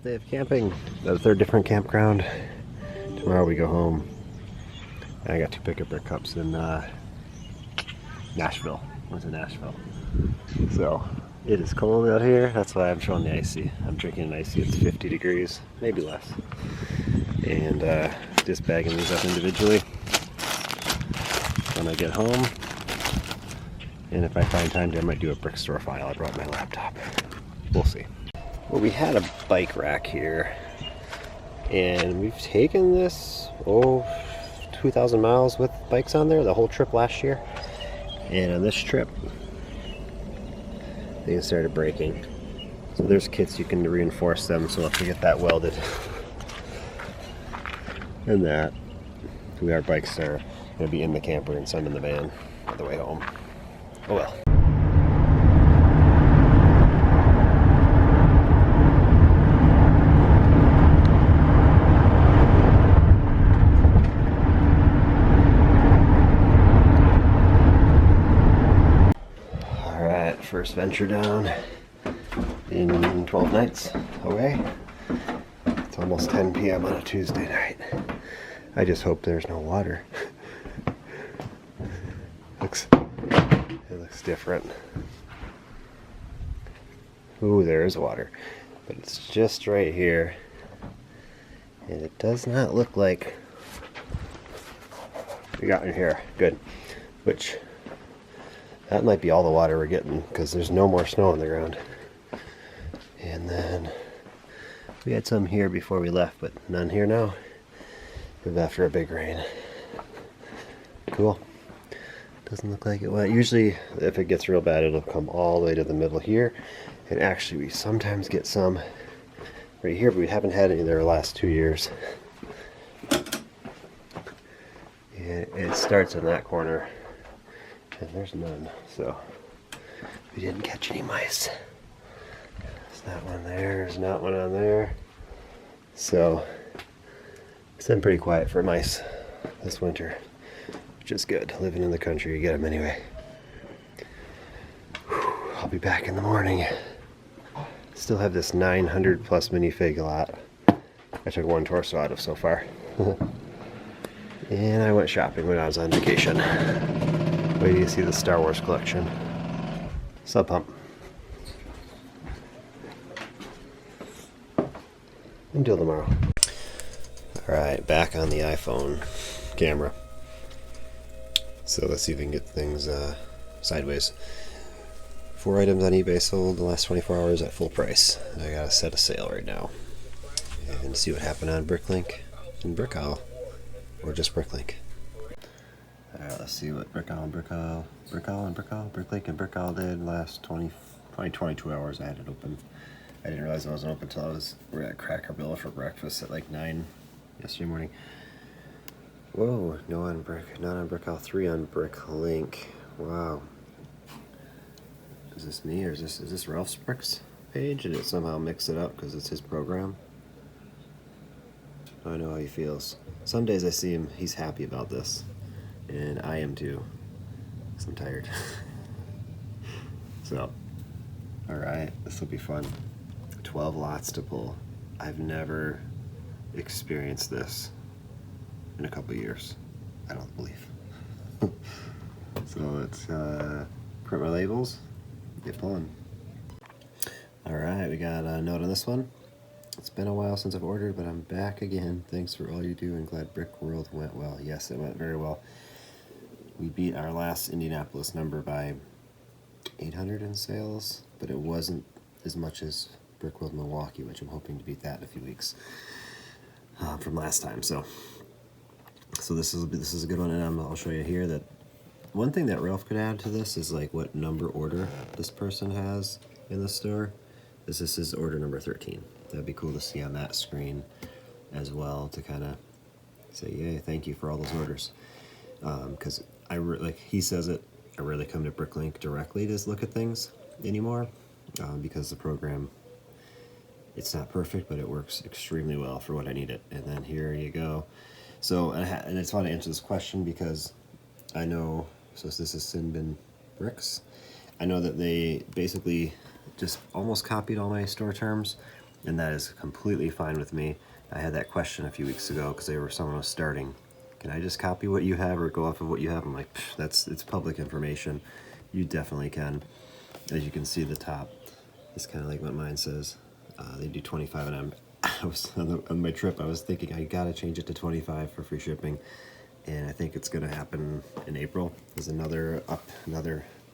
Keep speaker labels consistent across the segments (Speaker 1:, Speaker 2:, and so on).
Speaker 1: Day of camping at a third different campground. Tomorrow we go home. And I got 2 pickup brick cups in Nashville. Went to Nashville. So it is cold out here. That's why I'm showing the icy. I'm drinking an icy. It's 50 degrees, maybe less. And just bagging these up individually when I get home. And if I find time, I might do a brick store file. I brought my laptop. We'll see. Well, we had a bike rack here, and we've taken this, 2,000 miles with bikes on there the whole trip last year. And on this trip, things started breaking. So there's kits you can reinforce them, so if we get that welded, and that, our bikes are going to be in the camper and some in the van on the way home. Oh well. First venture down in 12 nights away. It's almost 10 p.m. on a Tuesday night. I just hope there's no water. It looks different. Ooh, there is water, but it's just right here, and it does not look like we got in here. Good. Which that might be all the water we're getting, because there's no more snow on the ground. And then we had some here before we left, but none here now. After a big rain. Cool. Doesn't look like it went. Usually, if it gets real bad, it'll come all the way to the middle here. And actually, we sometimes get some right here, but we haven't had any there the last 2 years. And it starts in that corner. And there's none, so we didn't catch any mice. There's not one there, there's not one on there. So it's been pretty quiet for mice this winter, which is good. Living in the country, you get them anyway. Whew, I'll be back in the morning. Still have this 900 plus minifig lot. I took 1 torso out of so far. And I went shopping when I was on vacation. Wait till you see the Star Wars collection. Sub pump. Until tomorrow. Alright, back on the iPhone camera. So let's see if we can get things sideways. 4 items on eBay sold the last 24 hours at full price. I got a set a sale right now. And see what happened on Bricklink and Brickall. Or just Bricklink. Alright, let's see what Bricklink and Brickall did last 22 hours. I had it open. I didn't realize it wasn't open until we're at Cracker Barrel for breakfast at like 9 yesterday morning. Whoa, no on not on Brickall, 3 on Bricklink. Wow. Is this me or is this Ralph's Bricks page? Did it somehow mix it up because it's his program? I know how he feels. Some days I see him, he's happy about this. And I am too, because I'm tired. So, alright, this will be fun. 12 lots to pull. I've never experienced this in a couple years. I don't believe. So let's print my labels, get pulling. Alright, we got a note on this one. It's been a while since I've ordered, but I'm back again. Thanks for all you do and glad Brickworld went well. Yes, it went very well. We beat our last Indianapolis number by 800 in sales, but it wasn't as much as Brickworld Milwaukee, which I'm hoping to beat that in a few weeks from last time. So this is a good one, and I'll show you here that one thing that Ralph could add to this is like what number order this person has in the store. This is order number 13. That'd be cool to see on that screen as well, to kind of say, yay, thank you for all those orders. Because like he says it, I rarely come to Bricklink directly to look at things. anymore because the program, it's not perfect, but it works extremely well for what I need it. And then here you go. So, and I just want to answer this question because I know, so this is Sinbin Bricks. I know that they basically just almost copied all my store terms, and that is completely fine with me. I had that question a few weeks ago because someone was starting. Can I just copy what you have or go off of what you have? I'm like, it's public information. You definitely can. As you can see, the top is kind of like what mine says. They do 25, and I was on my trip. I was thinking I gotta change it to 25 for free shipping, and I think it's gonna happen in April. There's another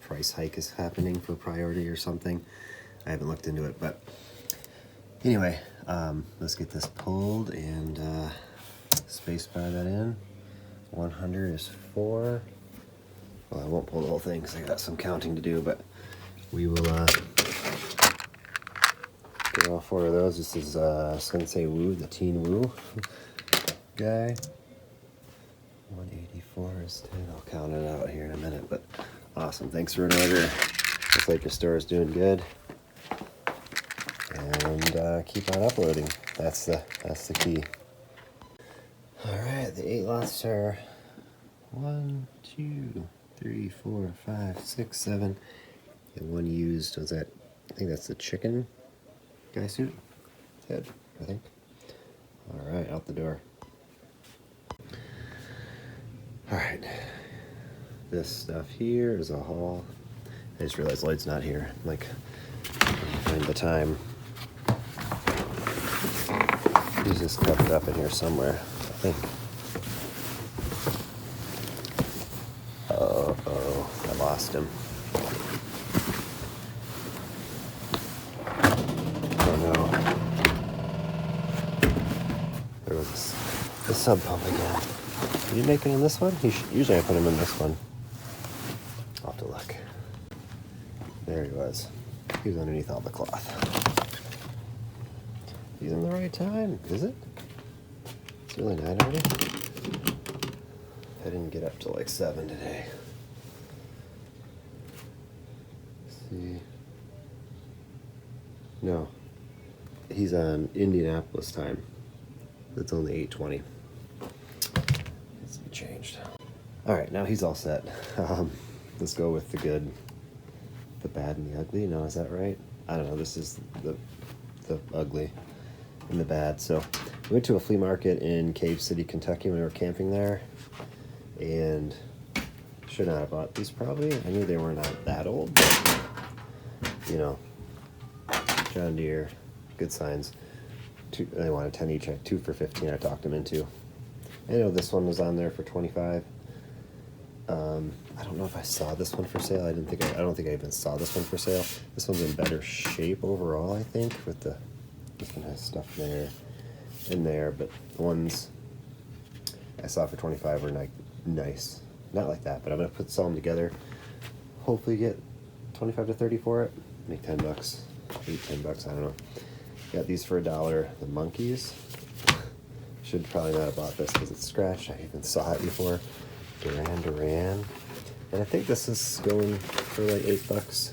Speaker 1: price hike is happening for priority or something. I haven't looked into it, but anyway, let's get this pulled and space bar that in. 100 is 4. Well, I won't pull the whole thing because I got some counting to do, but we will get all 4 of those. This is Sensei Wu, the Teen Wu guy. 184 is 10. I'll count it out here in a minute, but awesome. Thanks for an order. Looks like your store is doing good. And keep on uploading. That's the key. All right, the 8 lots are 1, 2, 3, 4, 5, 6, 7. And 1 used. Was that? I think that's the chicken guy suit. Head, I think. All right, out the door. All right. This stuff here is a haul. I just realized Lloyd's not here. I'm like, find the time. He's just covered up in here somewhere, I think. Uh-oh, I lost him. Oh no. There was the sub pump again. Did you make it in this one? Usually I put him in this one. I'll have to look. There he was. He was underneath all the cloth. He's in the right time, is it? It's really 9 already. I didn't get up till like 7 today. Let's see. No. He's on Indianapolis time. It's only 8:20. Needs to be changed. Alright, now he's all set. Let's go with the good, the bad, and the ugly. No, is that right? I don't know. This is the ugly and the bad. So we went to a flea market in Cave City, Kentucky when we were camping there, and should not have bought these probably. I knew they were not that old, but you know, John Deere, good signs. They wanted 10 each. 2 for 15. I talked them into. I know this one was on there for 25. I don't know if I saw this one for sale. I don't think I even saw this one for sale. This one's in better shape overall, I think, with this one has stuff there in there, but the ones I saw for 25 were like nice. Not like that, but I'm gonna sell them together. Hopefully get 25 to 30 for it. Make $10, $8-10, I don't know. Got these for $1. The monkeys. Should probably not have bought this because it's scratched. I even saw it before. Duran. And I think this is going for like $8.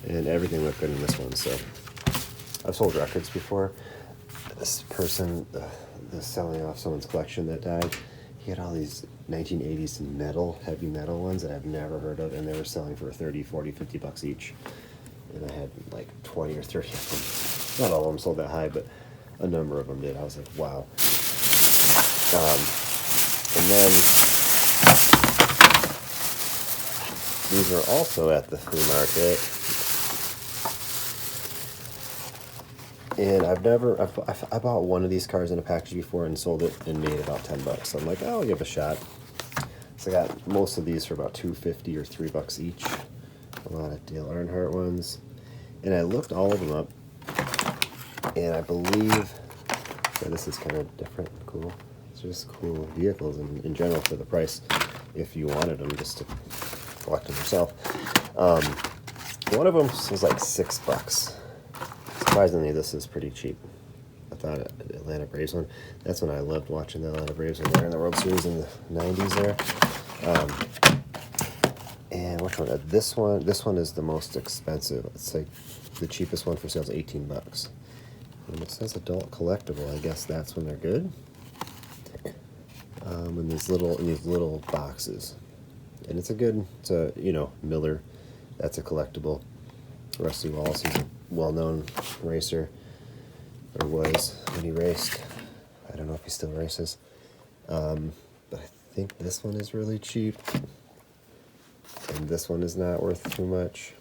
Speaker 1: And everything looked good in this one, so I've sold records before. This person is selling off someone's collection that died. He had all these 1980s heavy metal ones that I've never heard of, and they were selling for 30, 40, $50 each. And I had like 20 or 30 of them. Not all of them sold that high, but a number of them did. I was like, wow. And then these are also at the flea market. And I bought one of these cars in a package before and sold it and made about $10. So I'm like, oh, I'll give it a shot. So I got most of these for about $2.50 or $3 each. A lot of Dale Earnhardt ones. And I looked all of them up. And I believe, this is kind of different and cool. It's just cool vehicles in general for the price if you wanted them just to collect them yourself. One of them was like $6. Surprisingly, this is pretty cheap. I thought Atlanta Braves one. That's when I loved watching the Atlanta Braves when they were in the World Series in the 90s there. And which one? This one. This one is the most expensive. It's like the cheapest one for sale is $18. And it says adult collectible. I guess that's when they're good. In these little boxes, and it's a Miller. That's a collectible. Rusty Wallace, he's a well-known racer, or was when he raced. I don't know if he still races. But I think this one is really cheap, and this one is not worth too much.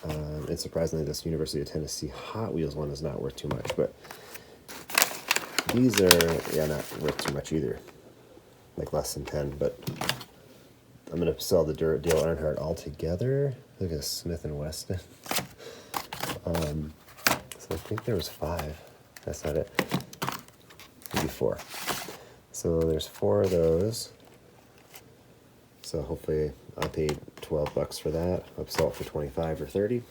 Speaker 1: And surprisingly, this University of Tennessee Hot Wheels one is not worth too much, but these are, not worth too much either, like less than 10, but I'm going to sell the Dale Earnhardt altogether. Look at Smith & Wesson. So I think there was 5. That's not it. Maybe 4. So there's 4 of those. So hopefully I paid $12 for that. I'll sell it for 25 or 30.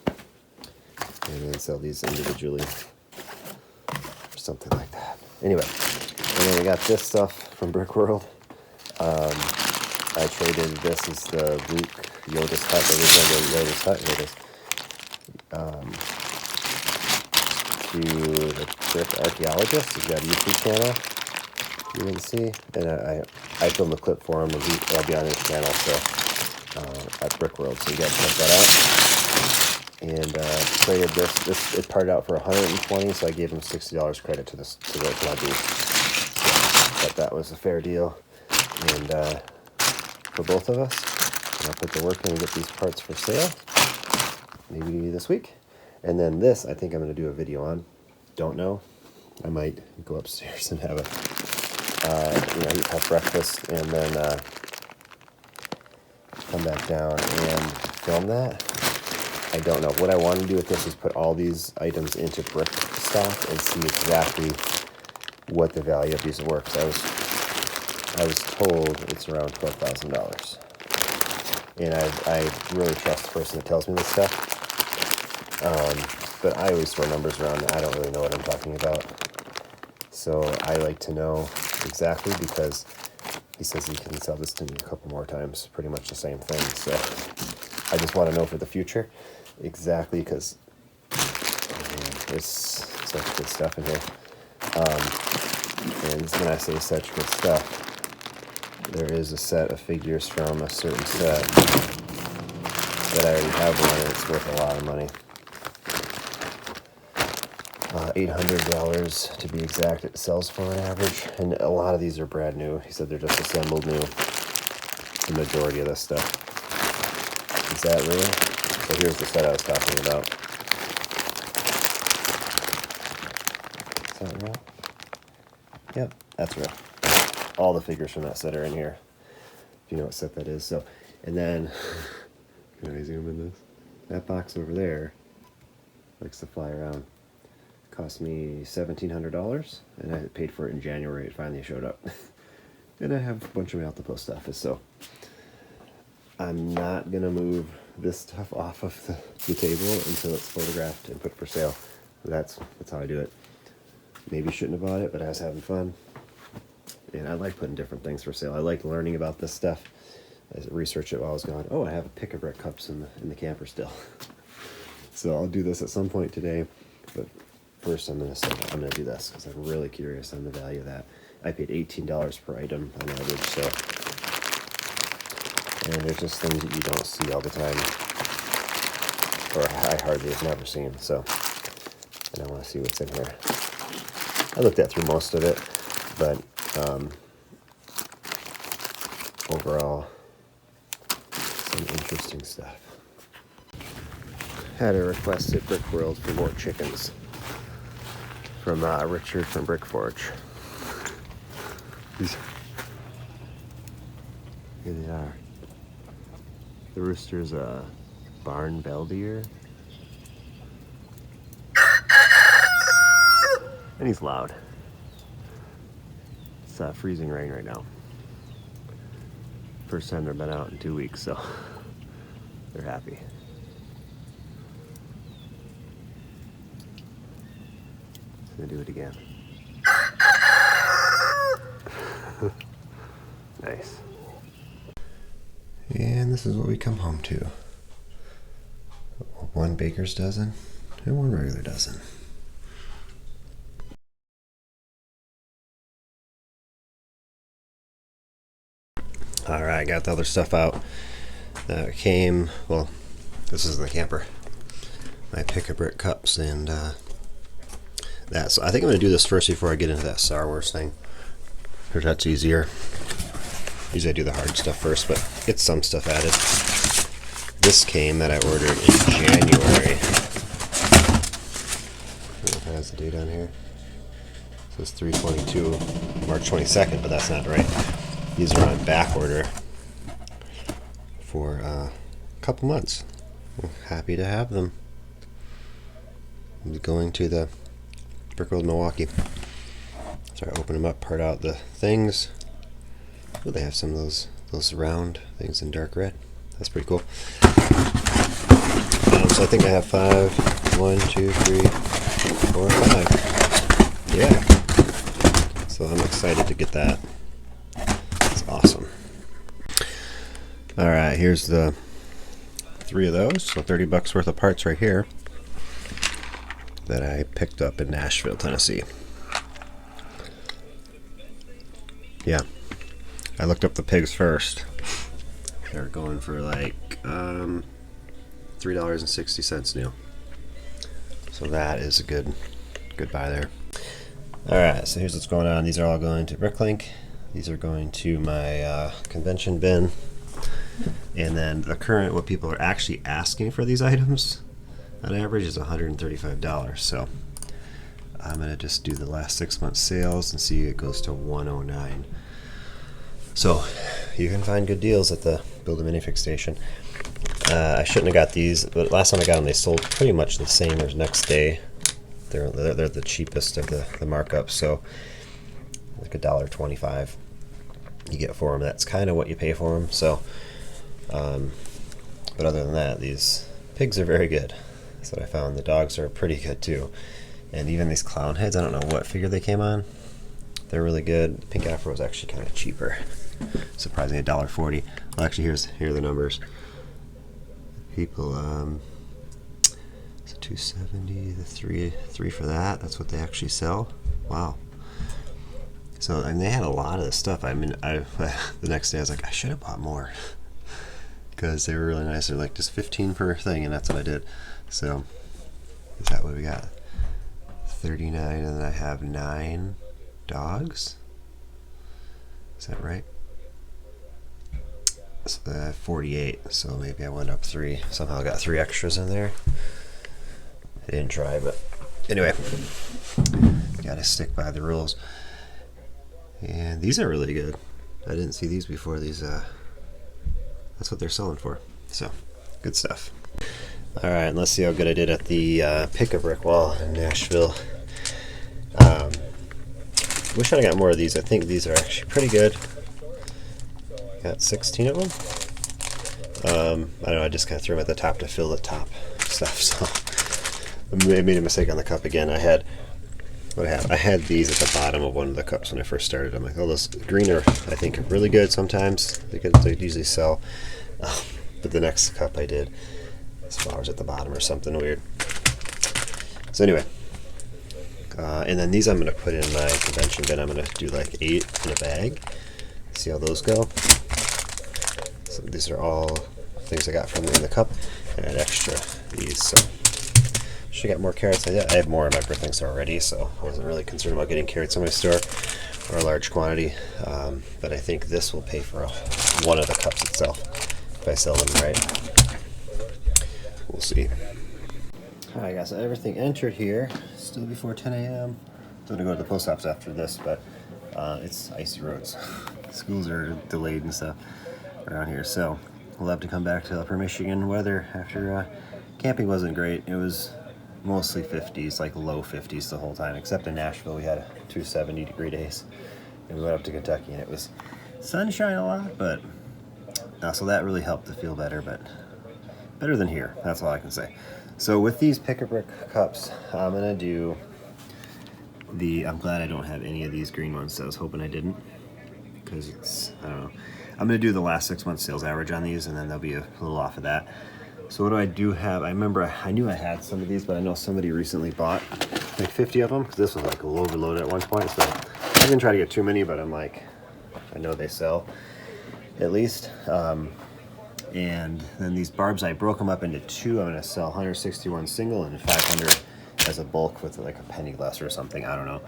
Speaker 1: And then sell these individually or something like that. Anyway, and then we got this stuff from Brickworld. I traded, this is the Luke Yoda's hut, the original Yoda's hut, here it is, to the Brick Archaeologist. He's got a YouTube channel you can see, and I filmed a clip for him, and I'll be on his channel, so at Brickworld, so you guys check that out. And traded this, it parted out for $120, so I gave him $60 credit to my booth. But that was a fair deal, and for both of us. And I'll put the work in and get these parts for sale, maybe this week. And then this, I think I'm going to do a video on. Don't know. I might go upstairs and have have breakfast, and then come back down and film that. I don't know. What I want to do with this is put all these items into brick stock and see exactly what the value of these are worth. I was told it's around $12,000, and I really trust the person that tells me this stuff. But I always throw numbers around, and I don't really know what I'm talking about. So I like to know exactly, because he says he can sell this to me a couple more times, pretty much the same thing. So I just want to know for the future exactly, because there's such good stuff in here. And when I say such good stuff, there is a set of figures from a certain set that I already have one, and it's worth a lot of money. $800 to be exact, it sells for on average, and a lot of these are brand new. He said they're just assembled new, the majority of this stuff. Is that real? So here's the set I was talking about. Is that real? Yep, that's real. All the figures from that set are in here, if you know what set that is. So, and then, can I zoom in this? That box over there likes to fly around. Cost me $1,700, and I paid for it in January. It finally showed up. And I have a bunch of mail at the post office, so I'm not gonna move this stuff off of the table until it's photographed and put for sale. That's how I do it. Maybe shouldn't have bought it, but I was having fun. And I like putting different things for sale. I like learning about this stuff. I researched it while I was gone. Oh, I have a pick-a-brick cups in the camper still. So I'll do this at some point today, but first I'm gonna do this, because I'm really curious on the value of that. I paid $18 per item on average, so, and there's just things that you don't see all the time, or I hardly have never seen. So, and I want to see what's in here. I looked at through most of it, but overall, some interesting stuff. Had a request at Brickworld for more chickens from Richard from Brickforge. Here they are. The rooster's a barn Beldier. And he's loud. It's freezing rain right now. First time they've been out in 2 weeks, so they're happy. Gonna do it again. Nice. And the this is what we come home to. One baker's dozen and one regular dozen. Alright, got the other stuff out that came, well, this is in the camper. My pick-a-brick cups and that. So I think I'm going to do this first before I get into that Star Wars thing. Because that's easier. Usually I do the hard stuff first, but get some stuff added. This came that I ordered in January. It has the date on here. It says 3/22, March 22nd, but that's not right. These are on back order for a couple months. I'm happy to have them. I'm going to the Brickworld Milwaukee. So I open them up, part out the things. Oh, they have some of those round things in dark red. That's pretty cool. So I think I have 5. 1, 2, 3, 4, 5. Yeah. So I'm excited to get that. That's awesome. Alright, here's the 3 of those. So $30 worth of parts right here that I picked up in Nashville, Tennessee. Yeah. I looked up the pigs first. They're going for like $3.60 new. So that is a good buy there. Alright, so here's what's going on. These are all going to Bricklink. These are going to my convention bin. And then the current, what people are actually asking for these items on average is $135. So I'm going to just do the last 6 months sales and see it goes to $109. So you can find good deals at the Build a Minifig station. I shouldn't have got these, but last time I got them, they sold pretty much the same as next day. They're the cheapest of the markup, so like $1.25 you get for them. That's kind of what you pay for them. So, but other than that, these pigs are very good. That's what I found. The dogs are pretty good too, and even these clown heads. I don't know what figure they came on. They're really good. The pink afro is actually kind of cheaper. Surprisingly, $1.40. Well, actually, here are the numbers. People, so $270. The three for that. That's what they actually sell. Wow. So, and they had a lot of this stuff. I mean, the next day I was like, I should have bought more because they were really nice. They're like just 15 per thing, and that's what I did. So, is that what we got? 39, and then I have 9 dogs. Is that right? So I have 48. So maybe I went up 3. Somehow I got 3 extras in there. I didn't try, but anyway, gotta stick by the rules. And these are really good. I didn't see these before. These, that's what they're selling for. So, good stuff. All right, and let's see how good I did at the pick-a-brick wall in Nashville. Wish I'd got more of these. I think these are actually pretty good. Got 16 of them. I don't know, I just kind of threw them at the top to fill the top stuff. So I made a mistake on the cup again. I had these at the bottom of one of the cups when I first started. I'm like, oh, those green are, I think, are really good sometimes. They usually sell. But the next cup I did, there's flowers at the bottom or something weird. So anyway, and then these I'm going to put in my convention bin. I'm going to do like 8 in a bag. See how those go. So these are all things I got from in the cup. And I had extra these. So should get more carrots. I have more in my Bricklink already, so I wasn't really concerned about getting carrots in my store or a large quantity. But I think this will pay for one of the cups itself if I sell them right. We'll see. Alright guys, so everything entered here. Still before 10 a.m. I'm going to go to the post office after this, but it's icy roads. Schools are delayed and stuff around here, so we'll have to come back to upper Michigan weather after camping wasn't great. It was mostly 50s, like low 50s the whole time, except in Nashville we had 2 70-degree days. And we went up to Kentucky and it was sunshine a lot, but so that really helped to feel better, but better than here, that's all I can say. So with these pick-a-brick cups, I'm gonna do I'm glad I don't have any of these green ones. I was hoping I didn't, because it's, I don't know. I'm going to do the last 6 months sales average on these, and then they'll be a little off of that. So what do I do have? I remember I knew I had some of these, but I know somebody recently bought like 50 of them, because this was like overloaded at one point. So I didn't try to get too many, but I'm like, I know they sell at least. And then these barbs, I broke them up into two. I'm going to sell 161 single and 500 as a bulk with like a penny less or something. I don't know.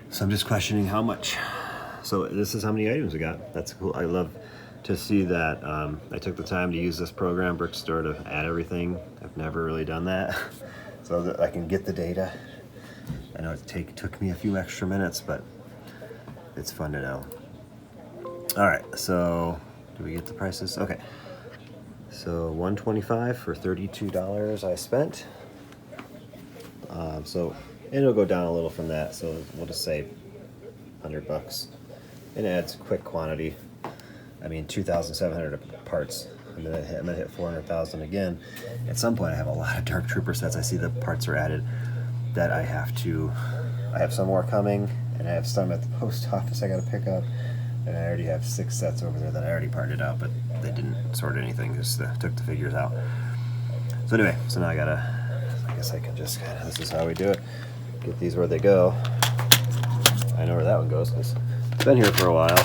Speaker 1: So I'm just questioning how much. So this is how many items we got. That's cool. I love to see that. I took the time to use this program, Brickstore, to add everything. I've never really done that. So that I can get the data. I know it took me a few extra minutes, but it's fun to know. All right, so do we get the prices? Okay. So $125 for $32 I spent. So it'll go down a little from that. So we'll just say $100. And it adds quick quantity. I mean, 2,700 parts. I'm gonna hit 400,000 again. At some point, I have a lot of Dark Trooper sets. I see the parts are added that I have some more coming, and I have some at the post office I gotta pick up. And I already have 6 sets over there that I already parted out, but they didn't sort anything, just took the figures out. So anyway, so now I guess I can just this is how we do it. Get these where they go. I know where that one goes, because it's been here for a while.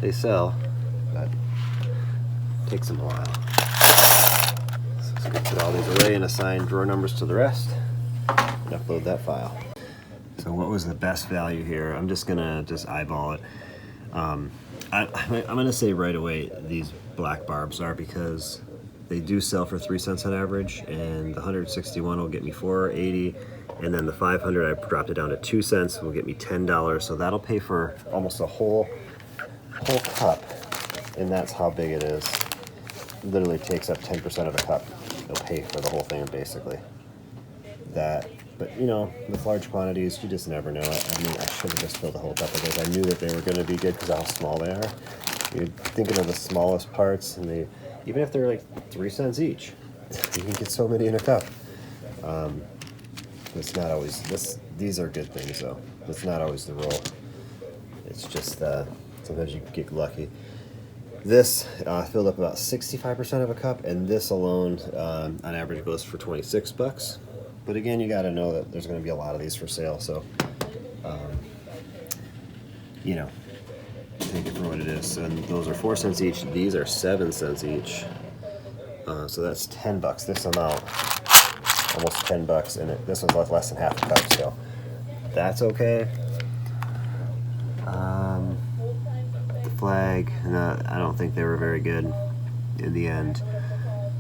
Speaker 1: They sell, but it takes them a while. So let's get put all these away and assign drawer numbers to the rest, and upload that file. So what was the best value here? I'm just gonna eyeball it. I'm gonna say right away these black barbs are, because they do sell for 3 cents on average, and the 161 will get me $4.80, and then the 500 I dropped it down to 2 cents will get me $10. So that'll pay for almost a whole cup, and that's how big it is. Literally takes up 10% of a cup. It'll pay for the whole thing basically. But you know, with large quantities, you just never know. I mean, I should have just filled the whole cup of those. I knew that they were going to be good because of how small they are. You're thinking of the smallest parts, and even if they're like 3 cents each, you can get so many in a cup. It's not always these are good things though. It's not always the rule. It's just sometimes you get lucky. This filled up about 65% of a cup, and this alone on average goes for $26. But again, you got to know that there's going to be a lot of these for sale, so you know, take it for what it is. And those are 4 cents each. These are 7 cents each. So that's $10. This amount, almost $10, and this was less than half a cup, so that's okay. The flag, I don't think they were very good in the end.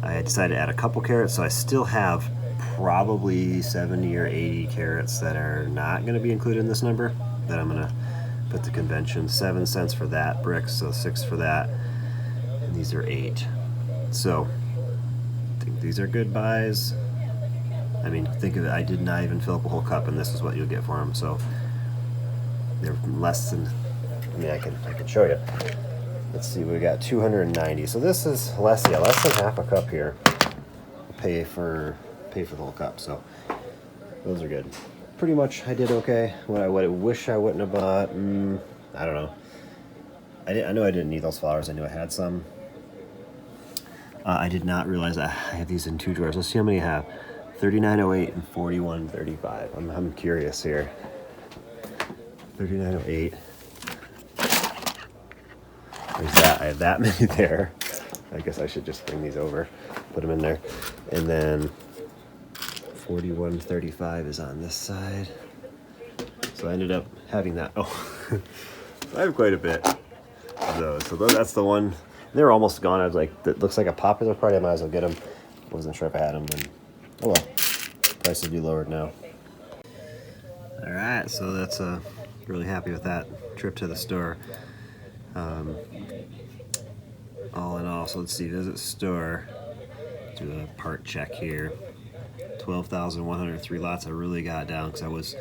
Speaker 1: I decided to add a couple carrots, so I still have probably 70 or 80 carrots that are not going to be included in this number, that I'm going to put the convention. 7 cents for that brick, so 6 for that, and these are 8. So I think these are good buys. I mean, think of it, I did not even fill up a whole cup, and this is what you'll get for them. So they're less than, I mean, I can show you. Let's see, we got 290. So this is less than half a cup here. Pay for the whole cup. So those are good. Pretty much I did okay. What I wish I wouldn't have bought, I don't know. I know I didn't need those flowers. I knew I had some. I did not realize I have these in 2 drawers. Let's see how many I have. 3908 and 4135. I'm curious here. 3908. There's that. I have that many there. I guess I should just bring these over, put them in there. And then 4135 is on this side. So I ended up having that. Oh, I have quite a bit of those. So that's the one. They're almost gone. I was like, that looks like a popular party. I might as well get them. Wasn't sure if I had them. And oh well, price will be lowered now. All right, so that's really happy with that trip to the store. All in all, so let's see, visit store, do a part check here. 12,103 lots. I really got down because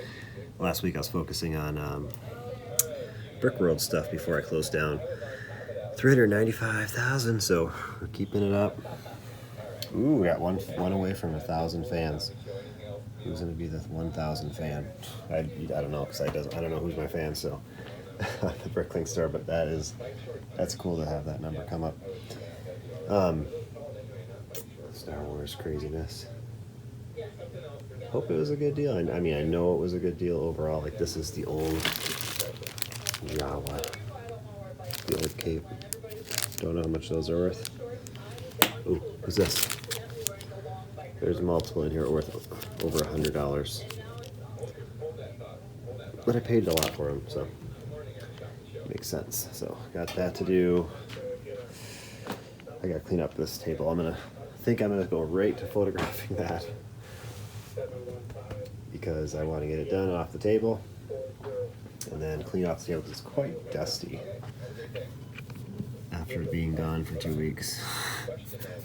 Speaker 1: last week I was focusing on Brickworld stuff before I closed down. 395,000, so we're keeping it up. Ooh, we got one away from 1,000 fans. Who's going to be the 1,000 fan? I don't know, because I don't know who's my fan, so the Bricklink store, but that's cool to have that number come up. Star Wars craziness. Hope it was a good deal. I mean, I know it was a good deal overall. Like, this is the old Jawa, the old cape. Don't know how much those are worth. Ooh, who's this? There's multiple in here worth over $100. But I paid a lot for them, so makes sense. So got that to do. I gotta clean up this table. I'm gonna go right to photographing that because I want to get it done off the table and then clean off the table because it's quite dusty after being gone for 2 weeks.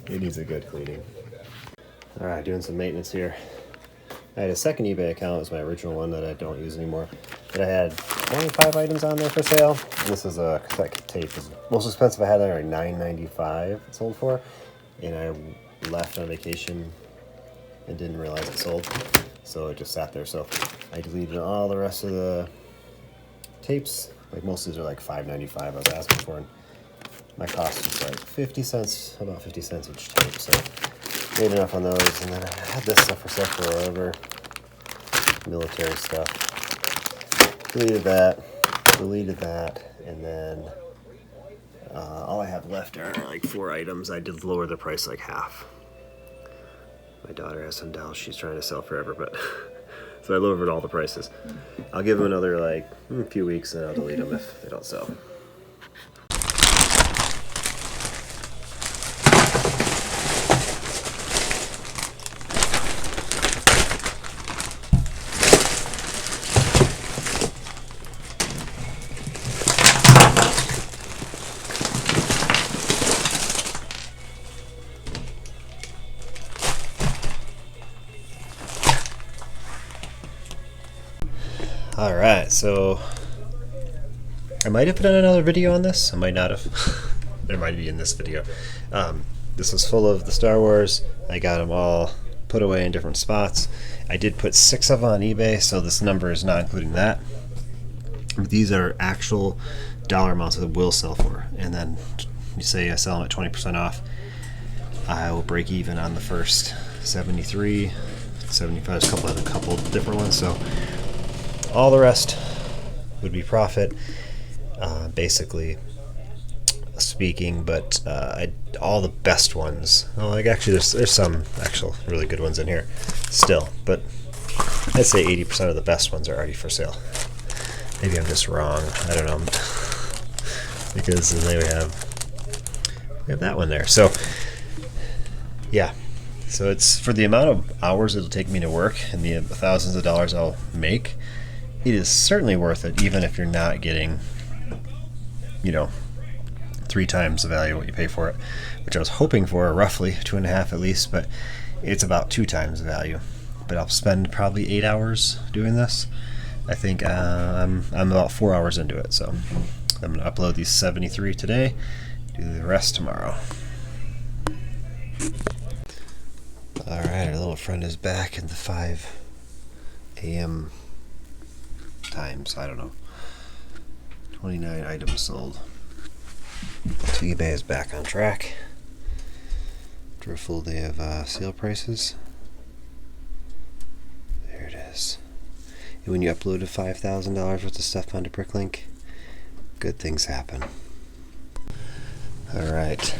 Speaker 1: It needs a good cleaning. All right, doing some maintenance here. I had a second eBay account. It was my original one that I don't use anymore. But I had 25 items on there for sale. And this is a cassette tape. It was the most expensive I had there, like $9.95 it sold for. And I left on vacation and didn't realize it sold. So it just sat there. So I deleted all the rest of the tapes. Like most of these are like $5.95 I was asking for. And my cost was like 50 cents, about 50 cents each tape. So made enough on those. And then I had this stuff for sale forever. Military stuff. Deleted that, and then all I have left are like 4 items. I did lower the price like half. My daughter has some dolls she's trying to sell forever, but so I lowered all the prices. I'll give them another like few weeks and I'll delete them if they don't sell. Alright, so I might have put on another video on this. I might not have. There might be in this video. This was full of the Star Wars. I got them all put away in different spots. I did put 6 of them on eBay, so this number is not including that. These are actual dollar amounts that will sell for. And then you say I sell them at 20% off. I will break even on the first 73, 75, there's a couple different ones. So all the rest would be profit, basically speaking, but all the best ones, well, like actually there's some actual really good ones in here still, but I'd say 80% of the best ones are already for sale. Maybe I'm just wrong, I don't know, because then we have that one there. So yeah, so it's for the amount of hours it'll take me to work and the thousands of dollars I'll make. It is certainly worth it, even if you're not getting, 3 times the value of what you pay for it, which I was hoping for, roughly 2.5 at least, but it's about 2 times the value. But I'll spend probably 8 hours doing this. I think I'm about 4 hours into it, so I'm going to upload these 73 today, do the rest tomorrow. Alright, our little friend is back at the 5 a.m. times, I don't know. 29 items sold. So eBay is back on track after a full day of sale prices. There it is. And when you upload $5,000 worth of stuff onto Bricklink, good things happen. Alright.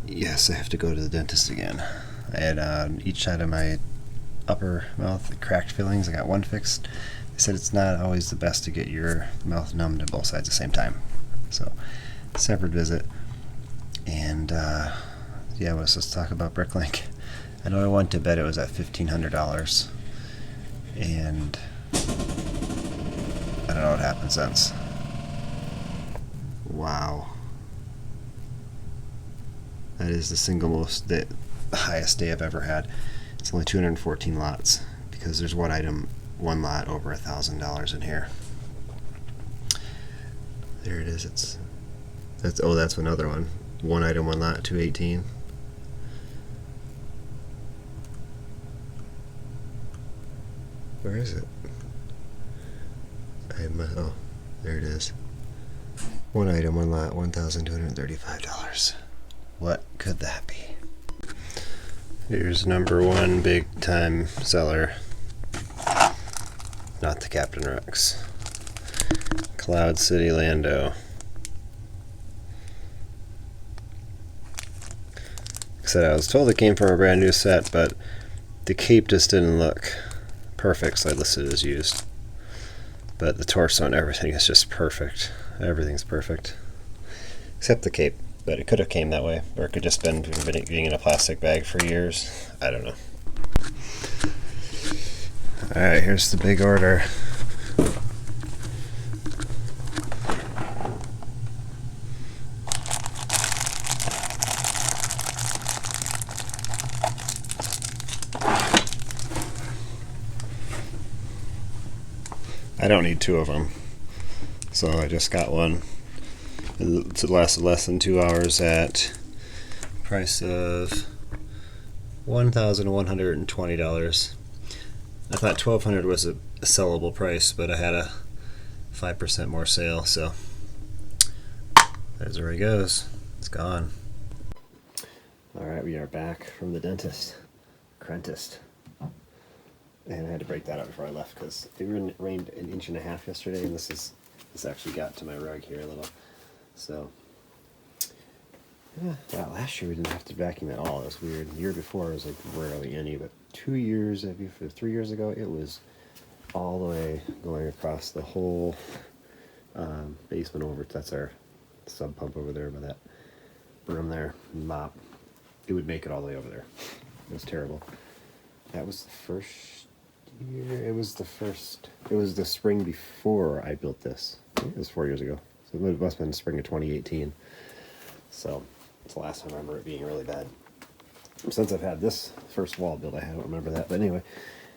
Speaker 1: Yes, I have to go to the dentist again. I had each side of my upper mouth cracked fillings. I got one fixed. They said it's not always the best to get your mouth numbed at both sides at the same time. So, separate visit. And yeah, let's talk about Bricklink. I know I went to bed, it was at $1,500. And I don't know what happened since. Wow. That is the highest day I've ever had. It's only 214 lots because there's one lot over $1,000 in here. There it is. That's another one. One item, one lot, 218. Where is it? I Oh, there it is. One item, one lot, $1,235. What could that be? Here's number one big time seller. Not the Captain Rex. Cloud City Lando. Like I said, I was told it came from a brand new set, but the cape just didn't look perfect, so I listed it as used. But the torso and everything is just perfect. Everything's perfect. Except the cape. But it could have came that way. Or it could just been being in a plastic bag for years. I don't know. Alright, here's the big order. I don't need two of them, so I just got one. It lasted less than 2 hours at price of $1,120. I thought $1,200 was a sellable price, but I had a 5% more sale, so there's where he goes. It's gone. Alright, we are back from the dentist. Crentist. And I had to break that out before I left because it rained an inch and a half yesterday, and this actually got to my rug here a little. So yeah, last year we didn't have to vacuum at all. It was weird. The year before it was like rarely any, but 3 years ago it was all the way going across the whole basement over. That's our sub pump over there by that broom there, mop. It would make it all the way over there. It was terrible. That was the first year. It was the spring before I built this. It was 4 years ago. So it must have been the spring of 2018. So it's the last time I remember it being really bad. Since I've had this first wall built, I don't remember that. But anyway,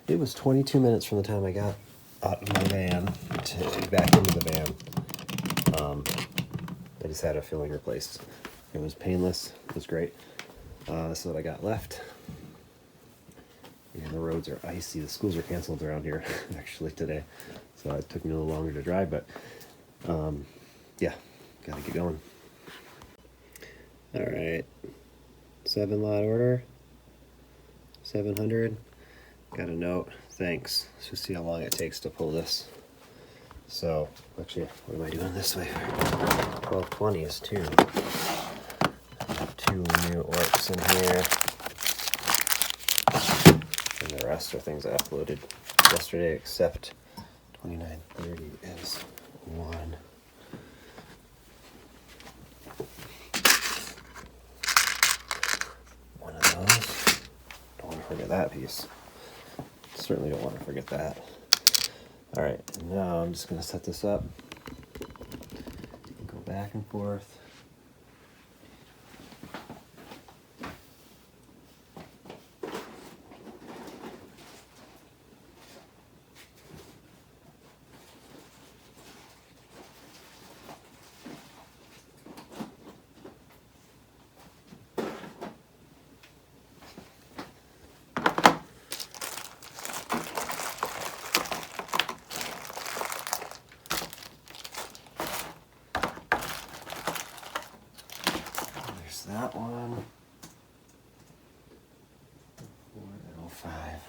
Speaker 1: it was 22 minutes from the time I got out of my van to back into the van. I just had a filling replaced. It was painless. It was great. This is what I got left. And the roads are icy. The schools are canceled around here actually today, so it took me a little longer to drive, but yeah, gotta get going. All right, 7 lot order, 700. Got a note. Thanks. Let's just see how long it takes to pull this. So actually, what am I doing this way? 1220 is 2. I have 2 new orcs in here. And the rest are things I uploaded yesterday, except 2930 is 1. One of those. Don't want to forget that piece. Certainly don't want to forget that. Alright, now I'm just going to set this up. Go back and forth. That one. 405.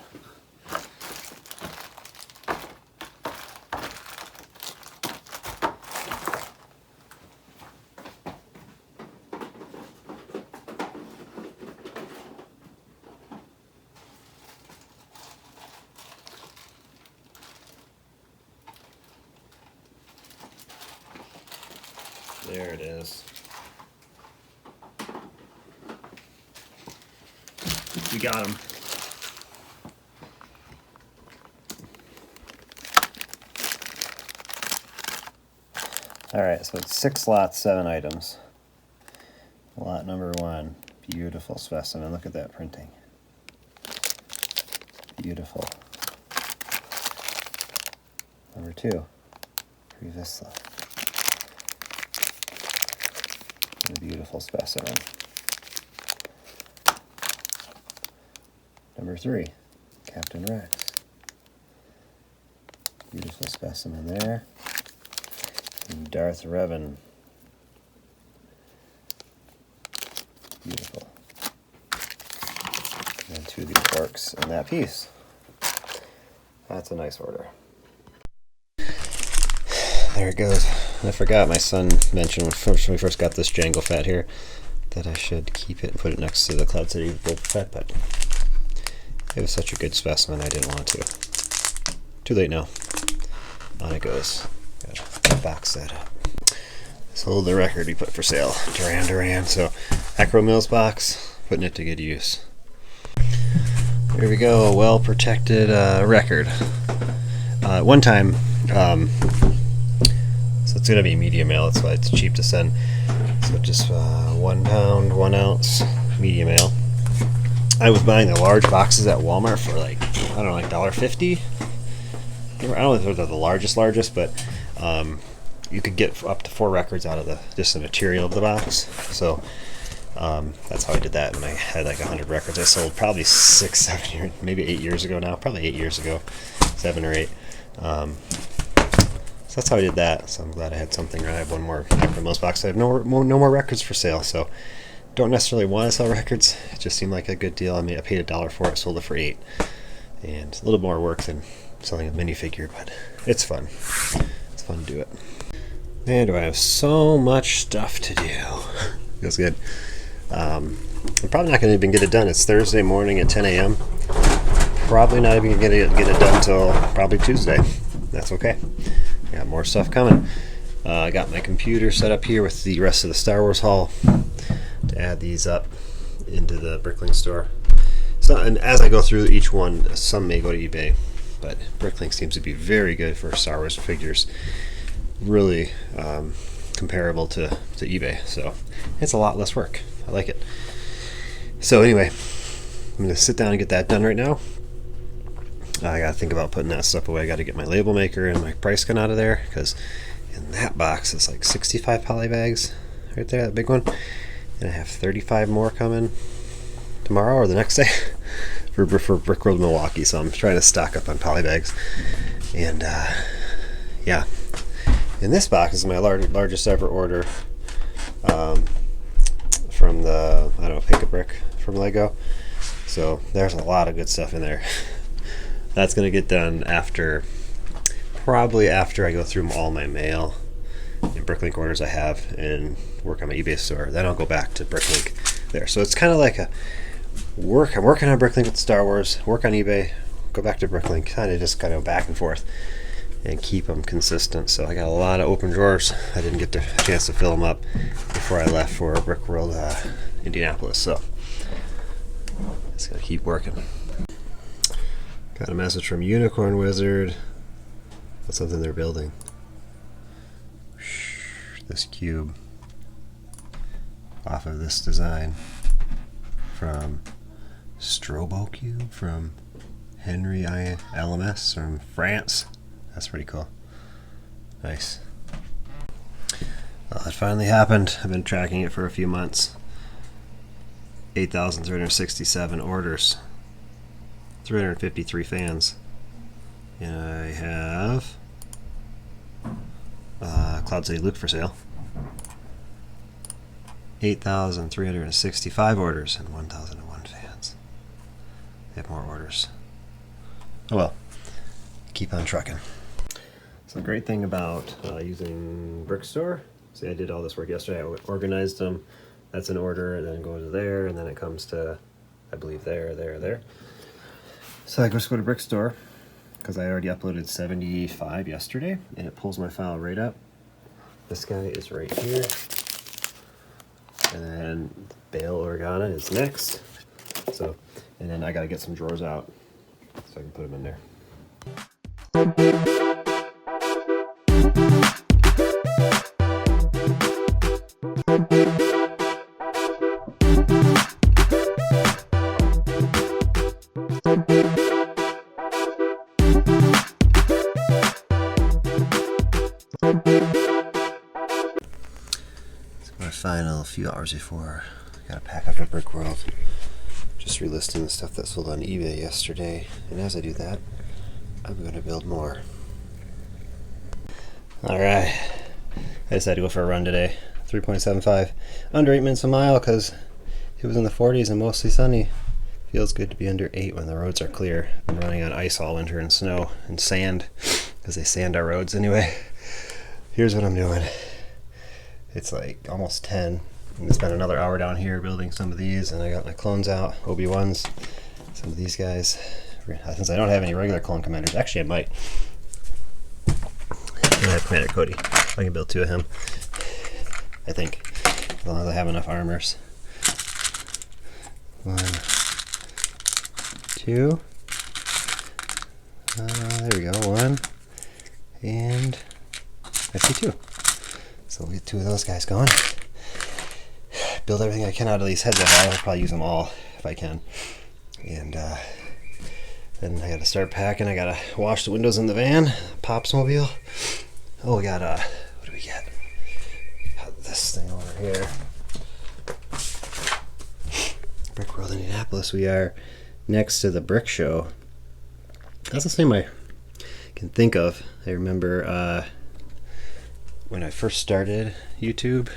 Speaker 1: There it is. We got him. All right, so it's 6 lots, 7 items. Lot number 1, beautiful specimen. Look at that printing. Beautiful. Number 2, Prevista. A beautiful specimen. Number 3, Captain Rex. Beautiful specimen there. And Darth Revan. Beautiful. And 2 of these orcs in that piece. That's a nice order. There it goes. I forgot, my son mentioned when we first got this Jango Fett here that I should keep it and put it next to the Cloud City Boba Fett, but it was such a good specimen I didn't want to. Too late now. On it goes. Got a box set up. Sold the record we put for sale. Duran. So Acro Mills box, putting it to good use. Here we go, a well protected record. One time, so it's going to be medium mail, that's why it's cheap to send. So just 1 pound, 1 ounce medium mail. I was buying the large boxes at Walmart for like, I don't know, like $1.50. I don't know if they're the largest, but you could get up to 4 records out of just the material of the box. So that's how I did that, and I had like 100 records. I sold probably 6, 7 years, maybe 8 years ago now. Probably 8 years ago, 7 or 8. So that's how I did that. So I'm glad I had something. I have one more Acro Mills box. I have no more records for sale. So don't necessarily want to sell records. It just seemed like a good deal. I mean, I paid $1 for it, sold it for $8, and a little more work than selling a minifigure, but it's fun. It's fun to do it. Man, do I have so much stuff to do. Feels good. I'm probably not going to even get it done. It's Thursday morning at 10 a.m. Probably not even going to get it done until probably Tuesday. That's okay. Got more stuff coming. I got my computer set up here with the rest of the Star Wars haul to add these up into the Bricklink store. So, and as I go through each one, some may go to eBay, but Bricklink seems to be very good for Star Wars figures. Really comparable to eBay, so it's a lot less work. I like it. So anyway, I'm going to sit down and get that done right now. I got to think about putting that stuff away. I got to get my label maker and my price gun out of there, because in that box it's like 65 poly bags right there, that big one, and I have 35 more coming tomorrow or the next day for Brickworld Milwaukee. So I'm trying to stock up on poly bags, and yeah. And this box is my largest ever order from the, I don't know, Pick-a-Brick from Lego. So there's a lot of good stuff in there. That's going to get done probably after I go through all my mail and Bricklink orders I have and work on my eBay store. Then I'll go back to Bricklink there. So it's kind of like I'm working on Bricklink with Star Wars, work on eBay, go back to Bricklink, kind of back and forth, and keep them consistent. So I got a lot of open drawers. I didn't get the chance to fill them up before I left for Brickworld Indianapolis. So just gotta keep working. Got a message from Unicorn Wizard. That's something they're building. This cube off of this design from Strobo Cube from Henry LMS from France. That's pretty cool. Nice. Well, it finally happened. I've been tracking it for a few months. 8,367 orders. 353 fans. And I have Cloud City Luke for sale. 8,365 orders and 1,001 fans. They have more orders. Oh well. Keep on trucking. So the great thing about using Brickstore, see, I did all this work yesterday. I organized them. That's an order, and then it goes to there, and then it comes to, I believe, there. So I just go to Brickstore, because I already uploaded 75 yesterday, and it pulls my file right up. This guy is right here. And then Bale Organa is next. So, and then I got to get some drawers out so I can put them in there. It's my final few hours before I gotta pack up to Brickworld. Just relisting the stuff that sold on eBay yesterday, and as I do that, I'm going to build more. All right, I decided to go for a run today. 3.75, under 8 minutes a mile because it was in the 40s and mostly sunny. Feels good to be under 8 when the roads are clear. I'm running on ice all winter and snow and sand because they sand our roads anyway. Here's what I'm doing. It's like almost 10. I'm gonna spend another hour down here building some of these, and I got my clones out, OB1s, some of these guys. Since I don't have any regular clone commanders, actually I might. I have Commander Cody. I can build 2 of him. I think, as long as I have enough armors. 1, 2. There we go. 1 and actually 2. So we'll get 2 of those guys going. Build everything I can out of these heads. I'll probably use them all if I can. And then I got to start packing. I got to wash the windows in the van. Pop's mobile. Oh, we got what do we get? This thing over here. Brickworld Indianapolis. We are next to the Brick Show. That's the same I can think of. I remember when I first started YouTube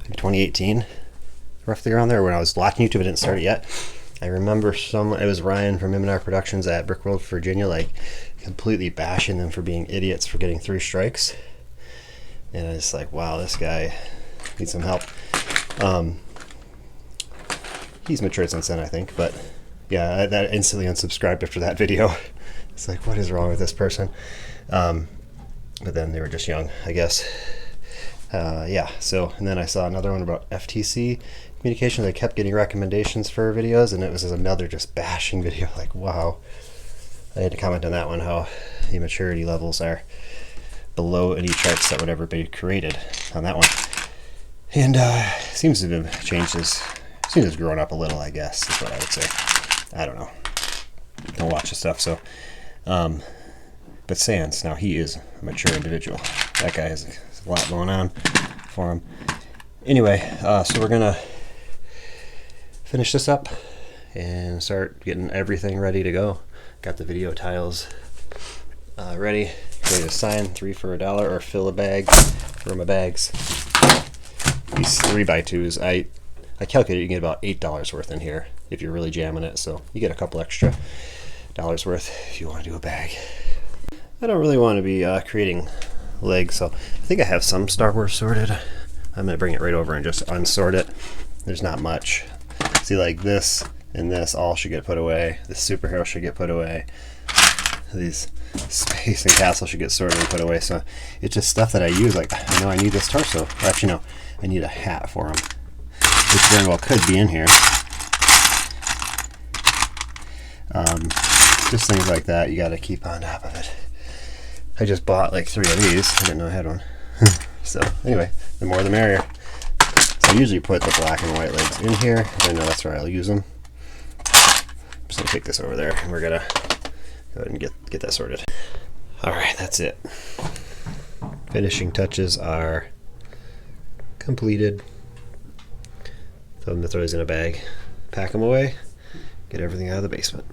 Speaker 1: in 2018, roughly around there, when I was watching YouTube. I didn't start it yet. I remember it was Ryan from M&R Productions at Brickworld, Virginia, like completely bashing them for being idiots for getting 3 strikes. And I was like, wow, this guy needs some help. He's matured since then, I think, but yeah, that instantly unsubscribed after that video. It's like, what is wrong with this person? But then they were just young, I guess. Yeah, so, and then I saw another one about FTC communications. I kept getting recommendations for videos, and it was another just bashing video. Like, wow. I had to comment on that one, how the maturity levels are below any charts that would ever be created on that one. And seems to have changed seems to have grown up a little, I guess, is what I would say. I don't know. Don't watch the stuff, so. But Sans, now he is a mature individual. That guy has a lot going on for him. Anyway, so we're gonna finish this up and start getting everything ready to go. Got the video tiles ready to sign. 3 for $1 or fill a bag for my bags. These 3x2s, I calculated you can get about $8 worth in here if you're really jamming it, so you get a couple extra dollars worth if you want to do a bag. I don't really want to be creating legs, so I think I have some Star Wars sorted. I'm going to bring it right over and just unsort it. There's not much. See, like this and this all should get put away. The superhero should get put away. These space and castle should get sorted and put away. So it's just stuff that I use. Like, I know I need this torso. Actually, no, I need a hat for him, which very well could be in here. Just things like that. You got to keep on top of it. I just bought like 3 of these. I didn't know I had one. So anyway, the more the merrier. So I usually put the black and white legs in here. I know that's where I'll use them. I'm just gonna take this over there, and we're gonna go ahead and get that sorted. All right, that's it. Finishing touches are completed. Throw these in a bag, pack them away, get everything out of the basement.